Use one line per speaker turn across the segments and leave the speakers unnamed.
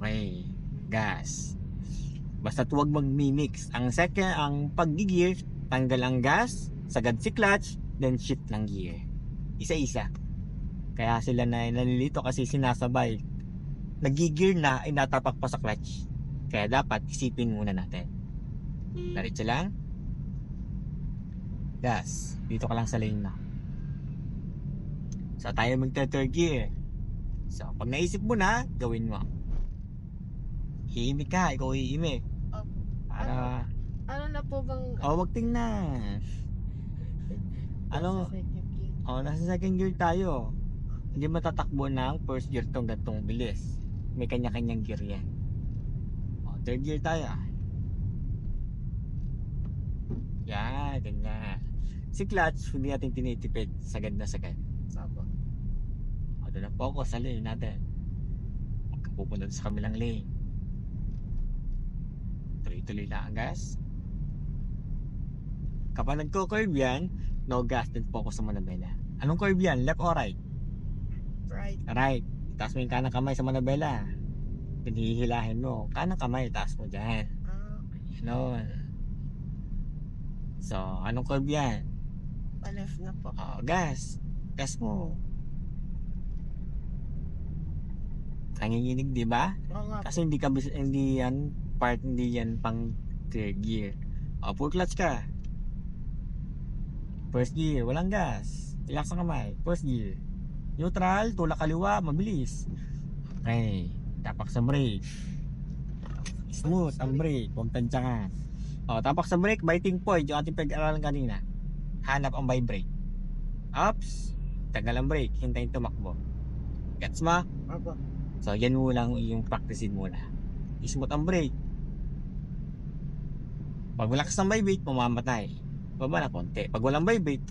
Okay, gas. Basta't huwag mag-mimix. Ang pag-gear, tanggal ang gas, sagad si clutch, then shift ng gear. Isa-isa. Kaya sila na nalilito kasi sinasabay. Nag-gear na, ay natapak pa sa clutch. Kaya dapat isipin muna natin. Diretso lang. Gas. Dito ka lang sa lane na. So tayo magta-third gear. So pag naisip mo na, gawin mo. Iimik ka, ikaw iimik. Para
Ano na po bang
wag tingnan. Ano? Nasa second gear tayo. Hindi matatakbo ng first gear tong gantong bilis. May kanya-kanyang gear yan. Third gear tayo. Yan, ganyan. Si clutch, hindi natin tinitipid. Sagad na sagad.
Sabo.
Doon ang focus sa lane natin. Magkapupunod sa kabilang lane. Tuloy-tuloy lang ang gas. Kapag nagko-curve yan, no gas, then focus sa manabela. Anong curve yan? Left or right?
Right.
Right. Taas mo yung kanang kamay sa manabela. Pinihilahin mo. Kanang kamay, taas mo dyan.
Okay.
Ganon. So, anong curve yan?
Paleft na po.
Gas. Gas mo. Nanginginig, di ba?
Oo nga.
Kasi hindi yan pang third gear. Full clutch ka. First gear, walang gas. Relax ang kamay. First gear. Neutral, tulak kaliwa, mabilis. Okay. Tapak sa brake. Smooth ang brake. Huwag tansya ka. Tapak sa brake, biting point. Yung ating pag-aralan kanina. Hanap ang vibrate. Ups. Tagal ang brake. Hintayin tumakbo. Gets mo?
Opo.
So, yan mo lang yung practicein muna. Smooth ang brake. Pag malakas ng vibrate, mamamatay. Baba na konti. Pag walang vibrate,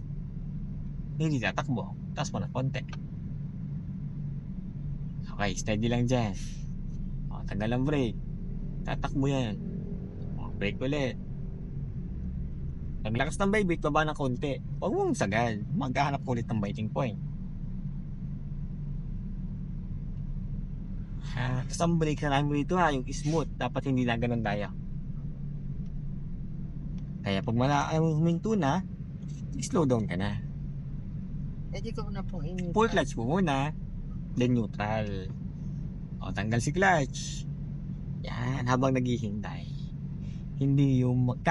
hindi tatakbo. Taas mo na konti. Okay, steady lang dyan. Tagal ang brake. Tatakbo yan. Brake ulit. Pag malakas ng vibrate, baba na konti. Huwag mong sagad. Maghahanap ulit ng biting point. Tapos ang brake na namin dito yung smooth. Dapat hindi na ganun tayo. Kaya pag huminto na, slow down ka na.
Pwede ko na pong
Full clutch mo muna, then neutral. Tanggal si clutch. Yan, habang naghihintay. Hindi yung